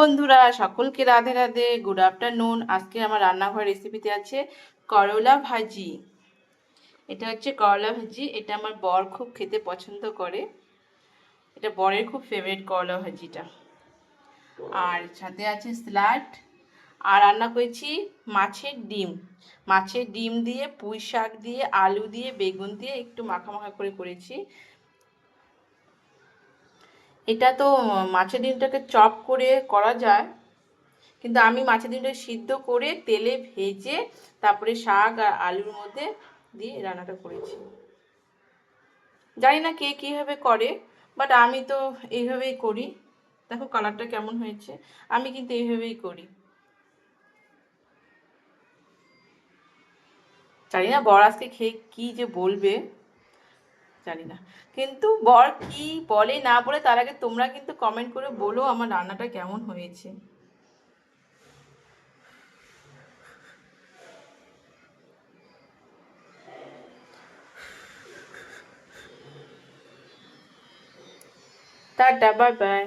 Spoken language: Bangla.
বন্ধুরা সকলকে রাধে রাধে, গুড আফটারনুন। আজকে আমার রান্নাঘর রেসিপিতে আছে করলা ভাজি। এটা হচ্ছে করলা ভাজি। এটা আমার বর খুব খেতে পছন্দ করে। এটা বরের খুব ফেভারিট করলা ভাজিটা। আর সাথে আছে স্যালাড। আর রান্না করেছি মাছের ডিম। মাছের ডিম দিয়ে, পুঁই শাক দিয়ে, আলু দিয়ে, বেগুন দিয়ে একটু মাখা মাখা করে করেছি। এটা তো মাছের ডিমটাকে চপ করে করা যায়, কিন্তু আমি মাছের ডিমটা সিদ্ধ করে তেলে ভেজে তারপরে শাক আর আলুর মধ্যে দিয়ে রান্নাটা করেছি। জানি না কে কীভাবে করে, বাট আমি তো এইভাবেই করি। দেখো কালারটা কেমন হয়েছে। আমি কিন্তু এইভাবেই করি। জানি না বর আজকে খেয়ে কী যে বলবে, জানি না। কিন্তু বর কি বলে না বলে তার আগে তোমরা কিন্তু কমেন্ট করে বলো আমার রান্নাটা কেমন হয়েছে। Tata, bye bye.